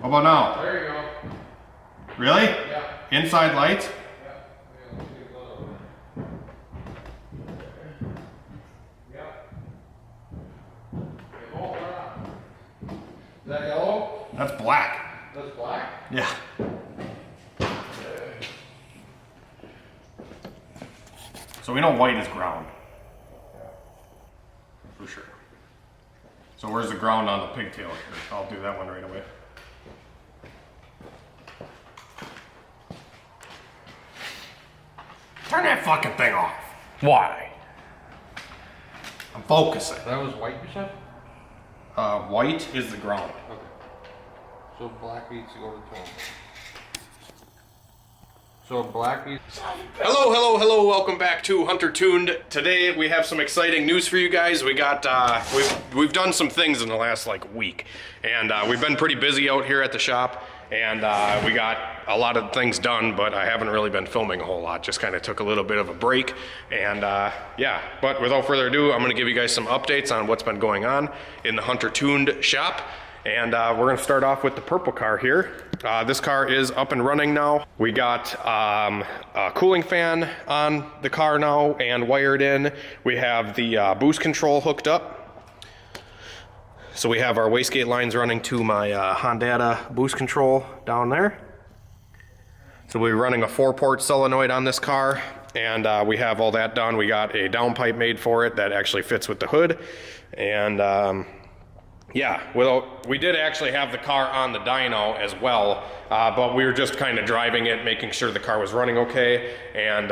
How about now? There you go. Really? Yeah. Inside lights? Is that yellow? That's black. That's black? Yeah. So we know white is ground. For sure. So where's the ground on the pigtail here? I'll do that one right away. Turn that fucking thing off. Why? I'm focusing. That was white, you said? White is the ground. Okay. So black needs to go to the tone. So black needs... Hello, welcome back to Hunter Tuned. Today we have some exciting news for you guys. We got, we've done some things in the last like week, and we've been pretty busy out here at the shop, and we got a lot of things done, but I haven't really been filming a whole lot. Just kind of took a little bit of a break, and yeah, but without further ado, I'm gonna give you guys some updates on what's been going on in the Hunter Tuned shop. And we're gonna start off with the purple car here. This car is up and running now. We got a cooling fan on the car now and wired in. We have the boost control hooked up. So we have our wastegate lines running to my Honda boost control down there. So we're running a 4-port solenoid on this car, and we have all that done. We got a downpipe made for it that actually fits with the hood, and yeah, well, we did actually have the car on the dyno as well, but we were just kind of driving it, making sure the car was running okay, and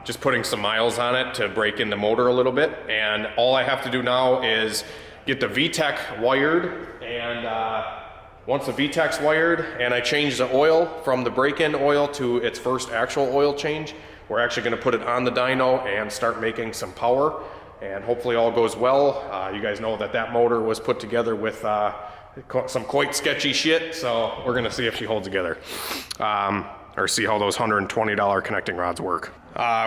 just putting some miles on it to break in the motor a little bit. And all I have to do now is get the VTEC wired, and once the VTEC's wired and I change the oil from the break-in oil to its first actual oil change, we're actually going to put it on the dyno and start making some power. And hopefully all goes well. You guys know that that motor was put together with some quite sketchy shit, so we're gonna see if she holds together. Or see how those $120 connecting rods work.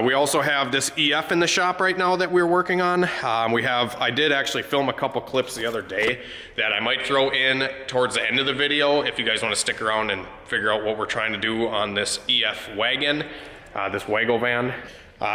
We also have this EF in the shop right now that we're working on. I did actually film a couple clips the other day that I might throw in towards the end of the video if you guys wanna stick around and figure out what we're trying to do on this EF wagon, this Wago van.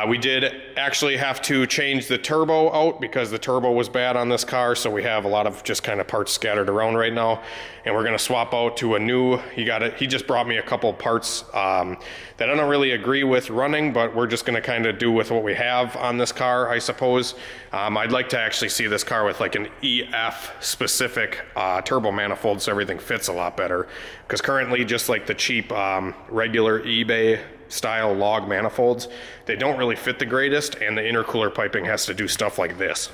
We did actually have to change the turbo out because the turbo was bad on this car, so we have a lot of just kind of parts scattered around right now, and we're gonna swap out to a new. He just brought me a couple parts that I don't really agree with running, but we're just gonna kind of do with what we have on this car, I suppose. I'd like to actually see this car with like an EF specific turbo manifold so everything fits a lot better, because currently just like the cheap regular eBay style log manifolds, they don't really fit the greatest, and the intercooler piping has to do stuff like this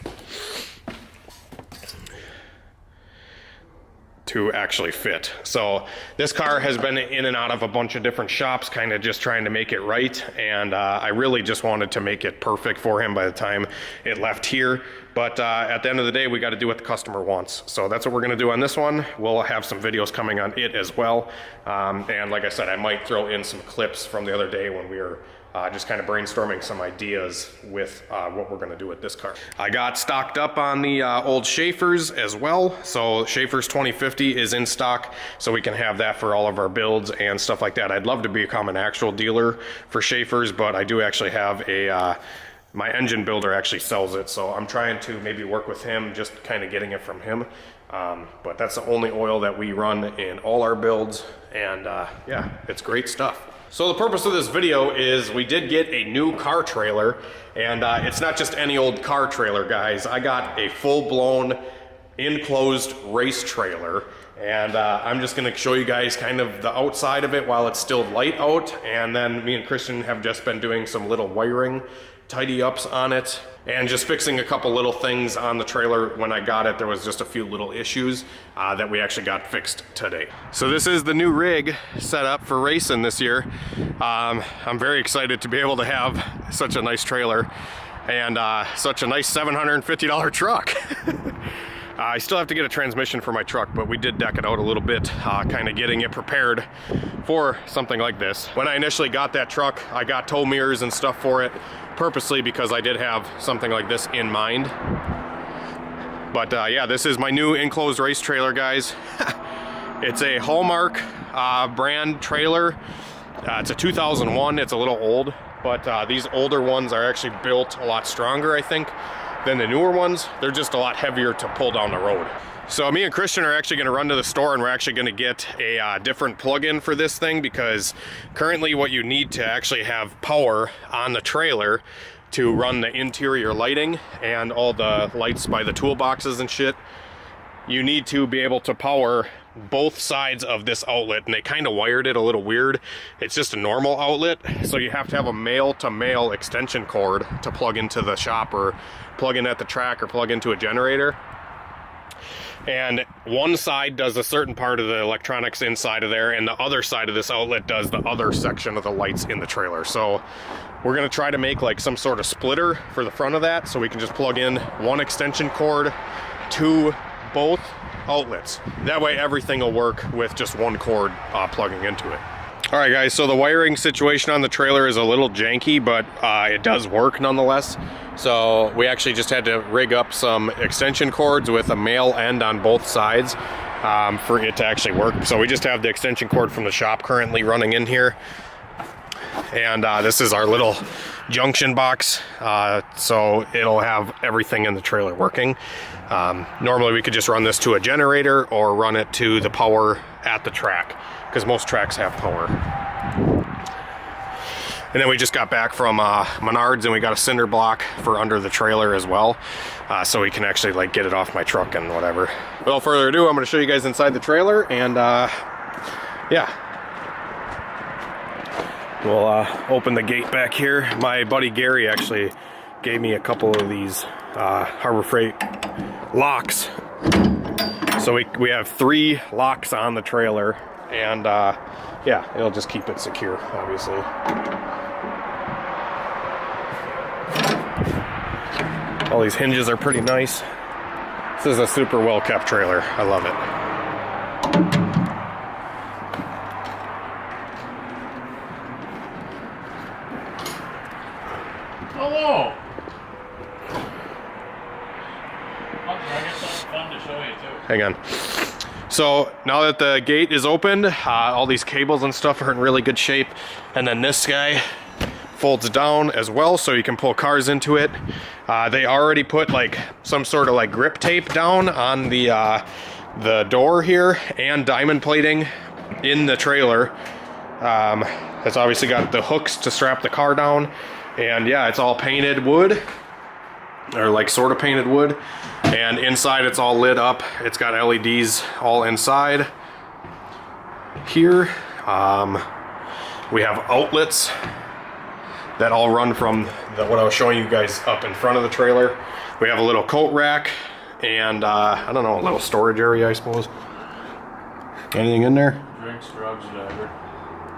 to actually fit. So this car has been in and out of a bunch of different shops, kind of just trying to make it right, and I really just wanted to make it perfect for him by the time it left here. But at the end of the day, we got to do what the customer wants. So that's what we're going to do on this one. We'll have some videos coming on it as well. And like I said, I might throw in some clips from the other day when we were just kind of brainstorming some ideas with what we're going to do with this car. I got stocked up on the old Schaefer's as well. So Schaefer's 2050 is in stock, so we can have that for all of our builds and stuff like that. I'd love to become an actual dealer for Schaefer's, but I do actually have a my engine builder actually sells it, so I'm trying to maybe work with him, just kind of getting it from him. But that's the only oil that we run in all our builds, and yeah, it's great stuff. So the purpose of this video is we did get a new car trailer, and it's not just any old car trailer, guys. I got a full-blown enclosed race trailer, and I'm just gonna show you guys kind of the outside of it while it's still light out, and then me and Christian have just been doing some little wiring tidy ups on it and just fixing a couple little things on the trailer. When I got it, there was just a few little issues that we actually got fixed today. So this is the new rig set up for racing this year. I'm very excited to be able to have such a nice trailer and such a nice $750 truck. I still have to get a transmission for my truck, but we did deck it out a little bit, kind of getting it prepared for something like this. When I initially got that truck, I got tow mirrors and stuff for it purposely because I did have something like this in mind. But yeah, this is my new enclosed race trailer, guys. It's a Hallmark brand trailer. It's a 2001. It's a little old, but these older ones are actually built a lot stronger, I think, than the newer ones. They're just a lot heavier to pull down the road. So me and Christian are actually going to run to the store, and we're actually going to get a different plug-in for this thing, because currently what you need to actually have power on the trailer to run the interior lighting and all the lights by the toolboxes and shit, you need to be able to power both sides of this outlet, and they kind of wired it a little weird. It's just a normal outlet, so you have to have a male-to-male extension cord to plug into the shop or plug in at the track or plug into a generator. And one side does a certain part of the electronics inside of there, and the other side of this outlet does the other section of the lights in the trailer. So we're gonna try to make like some sort of splitter for the front of that, so we can just plug in one extension cord to both outlets. That way everything will work with just one cord plugging into it. All right guys, so the wiring situation on the trailer is a little janky, but it does work nonetheless. So we actually just had to rig up some extension cords with a male end on both sides for it to actually work. So we just have the extension cord from the shop currently running in here. And this is our little junction box, so it'll have everything in the trailer working. Normally we could just run this to a generator or run it to the power at the track, because most tracks have power. And then we just got back from Menards, and we got a cinder block for under the trailer as well, so we can actually like get it off my truck and whatever. Without further ado, I'm going to show you guys inside the trailer, and yeah. We'll open the gate back here. My buddy Gary actually gave me a couple of these Harbor Freight locks. So we have 3 locks on the trailer, and yeah, it'll just keep it secure, obviously. All these hinges are pretty nice. This is a super well kept trailer. I love it. Hello! I got something fun to show you too. Hang on. So now that the gate is opened, all these cables and stuff are in really good shape. And then this guy folds down as well, so you can pull cars into it. They already put like some sort of like grip tape down on the door here, and diamond plating in the trailer. It's obviously got the hooks to strap the car down. And yeah, it's all painted wood, or like sort of painted wood. And inside it's all lit up. It's got LEDs all inside here. We have outlets that all run from what I was showing you guys up in front of the trailer. We have a little coat rack and I don't know, a little storage area, I suppose. Anything in there? Drinks, drugs, whatever.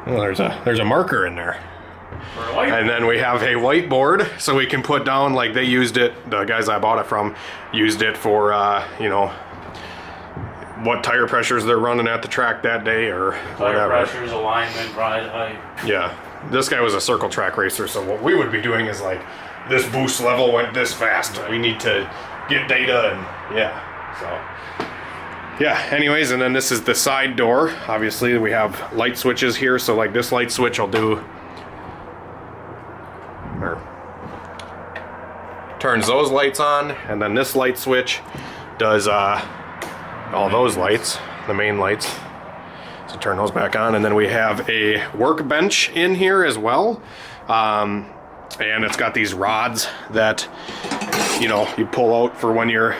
Well, there's a marker in there. And then we have a whiteboard, so we can put down, like they used it, the guys I bought it from used it for, you know, what tire pressures they're running at the track that day or whatever. Tire pressures, alignment, ride height. Yeah, this guy was a circle track racer, so what we would be doing is like, this boost level went this fast. Right. We need to get data and yeah, so. Yeah, anyways, and then this is the side door. Obviously we have light switches here, so like this light switch will do, or turns those lights on, and then this light switch does all those lights, the main lights. So turn those back on, and then we have a workbench in here as well, and it's got these rods that, you know, you pull out for when you're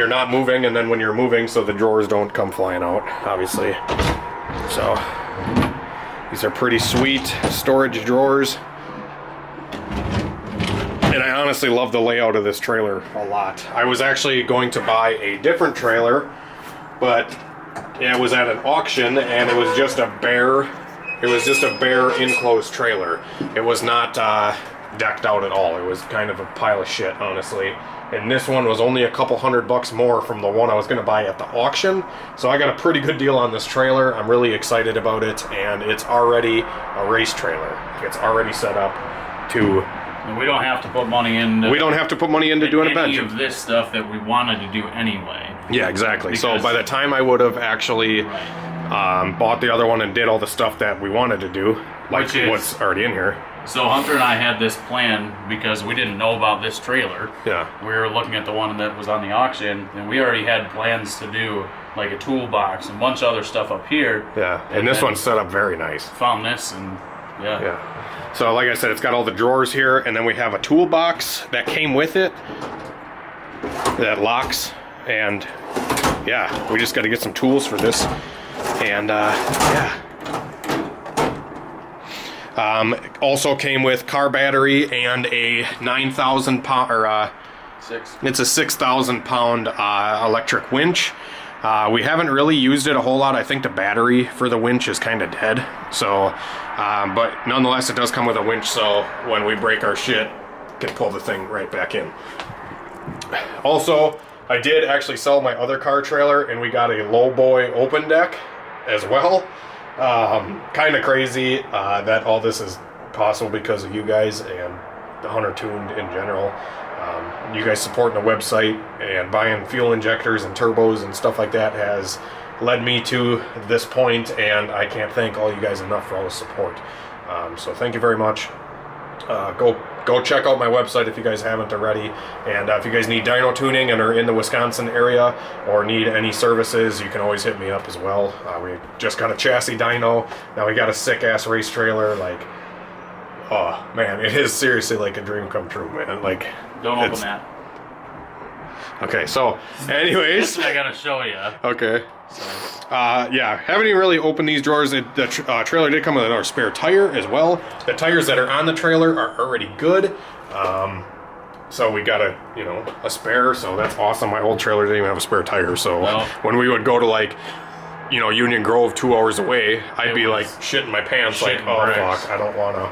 not moving, and then when you're moving, so the drawers don't come flying out, obviously. So these are pretty sweet storage drawers. And I honestly love the layout of this trailer a lot. I was actually going to buy a different trailer, but it was at an auction, and it was just a bare enclosed trailer. It was not decked out at all. It was kind of a pile of shit, honestly. And this one was only a couple $100 more from the one I was going to buy at the auction. So I got a pretty good deal on this trailer. I'm really excited about it, and it's already a race trailer. It's already set up to... We don't have to put money in. We don't have to put money into doing a bench. Any of this stuff that we wanted to do anyway. Yeah, exactly. So Because- by the time I would have actually bought the other one and did all the stuff that we wanted to do, like Which is- what's already in here. So Hunter and I had this plan because we didn't know about this trailer. Yeah. We were looking at the one that was on the auction, and we already had plans to do like a toolbox and a bunch of other stuff up here. Yeah, and this then one's set up very nice. Found this, and yeah. Yeah. So like I said, it's got all the drawers here, and then we have a toolbox that came with it that locks, and yeah, we just got to get some tools for this, and yeah. Also came with car battery and a 9,000 pound, or it's a 6,000 pound electric winch. We haven't really used it a whole lot. I think the battery for the winch is kind of dead. So, but nonetheless, it does come with a winch. So when we break our shit, can pull the thing right back in. Also, I did actually sell my other car trailer, and we got a lowboy open deck as well. Kind of crazy that all this is possible because of you guys and the Hunter Tuned in general. You guys supporting the website and buying fuel injectors and turbos and stuff like that has led me to this point, and I can't thank all you guys enough for all the support. So thank you very much. Go check out my website if you guys haven't already, and if you guys need dyno tuning and are in the Wisconsin area or need any services, you can always hit me up as well. We just got a chassis dyno, now we got a sick ass race trailer. Like, oh man, it is seriously like a dream come true, man. Like, Don't open that. Okay, so anyways, This I gotta show you. okay. Yeah, haven't even really opened these drawers. The trailer did come with another spare tire as well. The tires that are on the trailer are already good. So we got a spare, so that's awesome. My old trailer didn't even have a spare tire, so No. when we would go to like, Union Grove 2 hours away, I'd It be like was shitting my pants, like, shitting oh bricks. fuck, I don't wanna,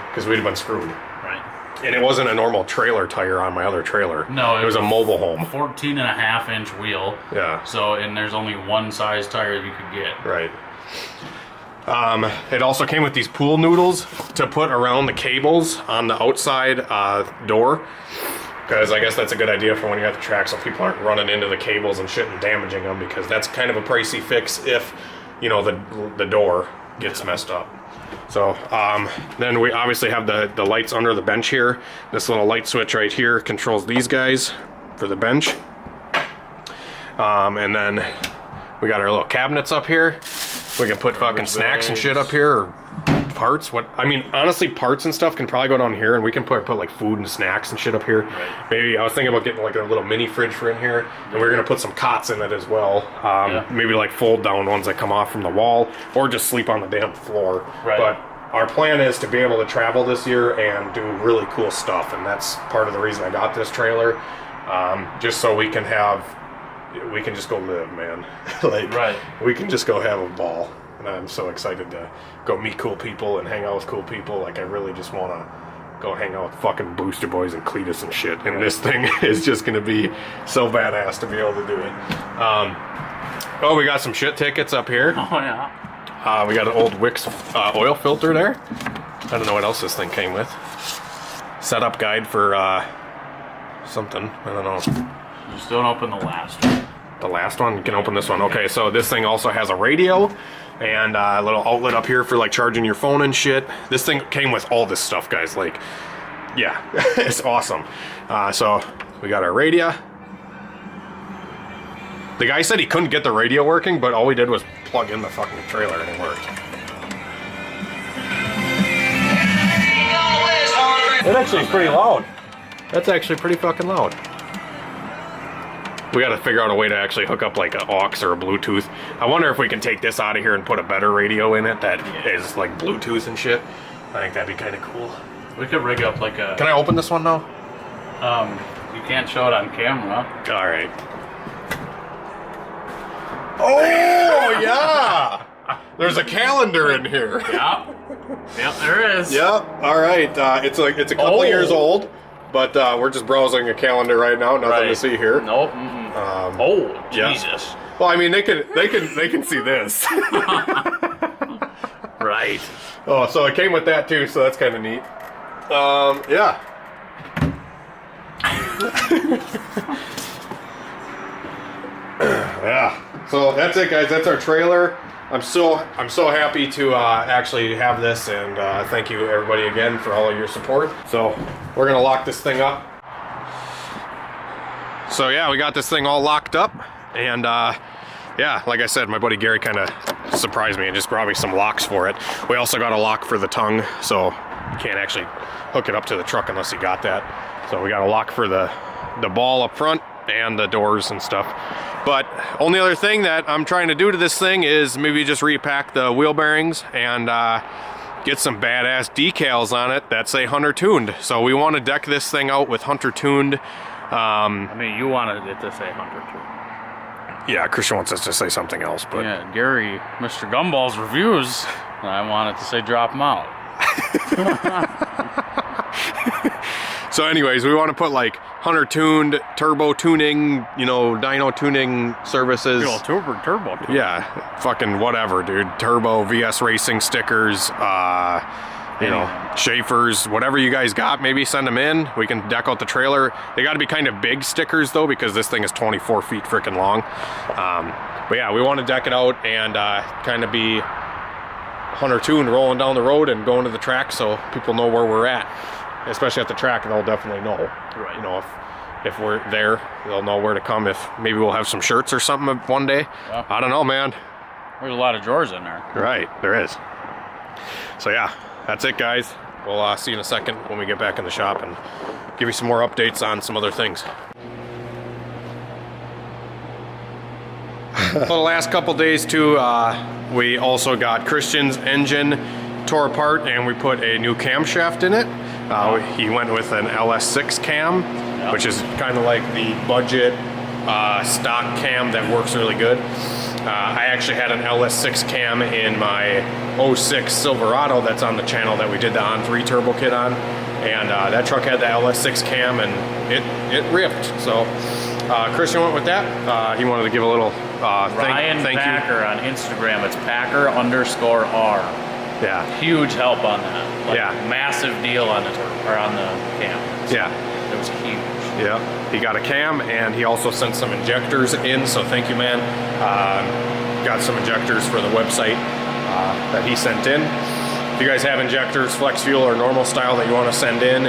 because we'd have been screwed. Right. And it wasn't a normal trailer tire on my other trailer. No, it was a mobile home. 14.5-inch wheel. Yeah. So, and there's only one size tire you could get. Right. It also came with these pool noodles to put around the cables on the outside door, because I guess that's a good idea for when you're at the track, so people aren't running into the cables and shit and damaging them, because that's kind of a pricey fix if the door gets messed up. So then we obviously have the lights under the bench here. This little light switch right here controls these guys for the bench. And then we got our little cabinets up here. We can put fucking snacks and shit up here, or parts. Honestly, parts and stuff can probably go down here, and we can put like food and snacks and shit up here. Right. Maybe I was thinking about getting like a little mini fridge for in here, and we're gonna put some cots in it as well. Yeah. Maybe like fold down ones that come off from the wall, or just sleep on the damn floor. Right. But our plan is to be able to travel this year and do really cool stuff, and that's part of the reason I got this trailer, just so we can just go live, man. Like, Right. we can just go have a ball, and I'm so excited to go meet cool people and hang out with cool people. Like, I really just want to go hang out with fucking Booster Boys and Cletus and shit, and this thing is just gonna be so badass to be able to do it. Oh, we got some shit tickets up here. Oh, yeah. We got an old Wix oil filter there. I don't know what else this thing came with. Setup guide for something. I don't know. Just don't open the last one. The last one? You can open this one. Okay, so this thing also has a radio and a little outlet up here for like charging your phone and shit. This thing came with all this stuff, guys. Like, yeah, it's awesome. So we got our radio. The guy said he couldn't get the radio working, but all we did was plug in the fucking trailer and it worked. It actually is pretty loud. That's actually pretty fucking loud. We got to figure out a way to actually hook up like an aux or a Bluetooth. I wonder if we can take this out of here and put a better radio in it that is like Bluetooth and shit. I think that'd be kind of cool. We could rig up like a... Can I open this one now? You can't show it on camera. All right. Oh, yeah! There's a calendar in here. Yeah. Yep, there is. Yep. All right. It's a couple years old, but we're just browsing a calendar right now. Nothing to see here. Nope. Oh, yeah. Jesus. Well, I mean, they can see this. Right. Oh, so it came with that too, so that's kind of neat. Yeah. Yeah. So that's it, guys. That's our trailer. I'm so happy to actually have this, and thank you everybody again for all of your support. So we're gonna lock this thing up. So yeah, we got this thing all locked up, and yeah, like I said, my buddy Gary kind of surprised me and just brought me some locks for it. We also got a lock for the tongue, so you can't actually hook it up to the truck unless you got that. So we got a lock for the ball up front and the doors and stuff. But only other thing that I'm trying to do to this thing is maybe just repack the wheel bearings and get some badass decals on it that say Hunter Tuned. So we want to deck this thing out with Hunter Tuned. I mean, you wanted it to say Hunter Tuned. Yeah, Christian wants us to say something else, but yeah, Gary, Mr. Gumball's reviews, I want it to say drop them out. So anyways, we want to put like Hunter Tuned, turbo tuning, you know, dyno tuning services. Turbo. Yeah, fucking whatever, dude. Turbo, VS Racing stickers, you know, Schaefer's, whatever you guys got, maybe send them in. We can deck out the trailer. They got to be kind of big stickers though, because this thing is 24 feet freaking long. But yeah, we want to deck it out and kind of be Hunter Tuned rolling down the road and going to the track so people know where we're at. Especially at the track, they'll definitely know. Right. You know, if we're there, they'll know where to come. If maybe we'll have some shirts or something one day. Yeah. I don't know, man. There's a lot of drawers in there. Right, there is. So yeah, that's it, guys. We'll see you in a second when we get back in the shop and give you some more updates on some other things. The last couple days too, we also got Christian's engine tore apart and we put a new camshaft in it. He went with an LS6 cam, which is kind of like the budget stock cam that works really good. I actually had an LS6 cam in my 06 Silverado that's on the channel that we did the On3 turbo kit on, and that truck had the LS6 cam and it ripped. So Christian went with that. He wanted to give a little Ryan thank Packer you on Instagram. It's Packer_R. Yeah. Huge help on that. Like, Yeah. massive deal on the cam. Yeah. It was huge. Yeah, he got a cam and he also sent some injectors in, so thank you, man. Got some injectors for the website that he sent in. If you guys have injectors, flex fuel or normal style that you want to send in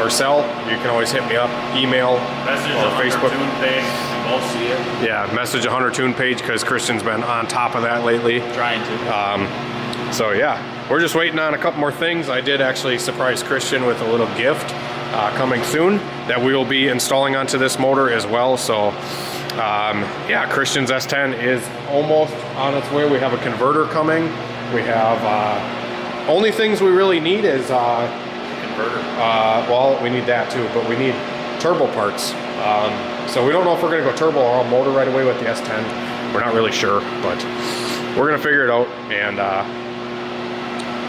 or sell, you can always hit me up, email, Message or the Facebook. Hunter Tune page. We both see it. Yeah, message a Hunter Tune page because Christian's been on top of that lately. Trying to. So yeah, we're just waiting on a couple more things. I did actually surprise Christian with a little gift coming soon that we will be installing onto this motor as well. So yeah, Christian's S10 is almost on its way. We have a converter coming. We have only things we really need is Converter. well, we need that too, but we need turbo parts. So we don't know if we're gonna go turbo or all motor right away with the S10. We're not really sure, but we're gonna figure it out. And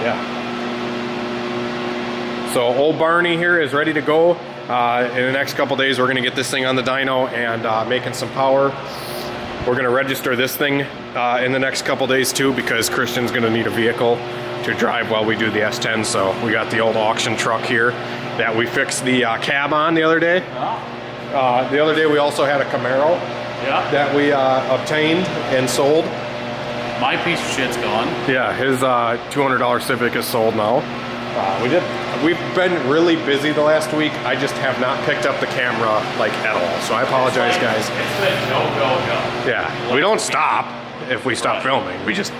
yeah. So old Barney here is ready to go. In the next couple days, we're gonna get this thing on the dyno and making some power. We're gonna register this thing in the next couple days too, because Christian's gonna need a vehicle to drive while we do the S10. So we got the old auction truck here that we fixed the cab on the other day. The other day we also had a Camaro that we obtained and sold. My piece of shit's gone. Yeah, his $200 Civic is sold now. We've been really busy the last week. I just have not picked up the camera like at all. So I apologize, guys. It's been go. Yeah, we don't stop if we stop filming. We just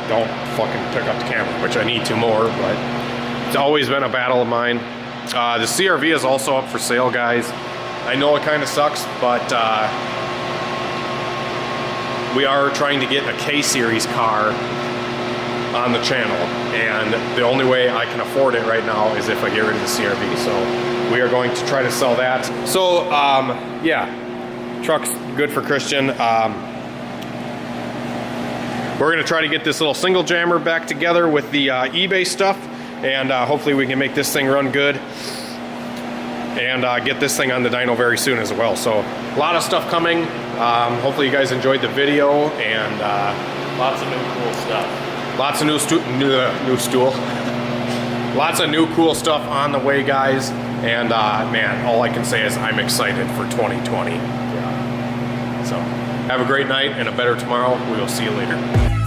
don't fucking pick up the camera, which I need to more, but it's always been a battle of mine. The CRV is also up for sale, guys. I know it kind of sucks, but we are trying to get a K-Series car on the channel, and the only way I can afford it right now is if I get rid of the CRV. So we are going to try to sell that. So yeah, truck's good for Christian. We're gonna try to get this little single jammer back together with the eBay stuff, and hopefully we can make this thing run good and get this thing on the dyno very soon as well. So a lot of stuff coming. Hopefully you guys enjoyed the video, and Lots of new cool stuff. lots of new stool. Lots of new cool stuff on the way, guys. And man, all I can say is I'm excited for 2020. Yeah. So Have a great night and a better tomorrow. We will see you later.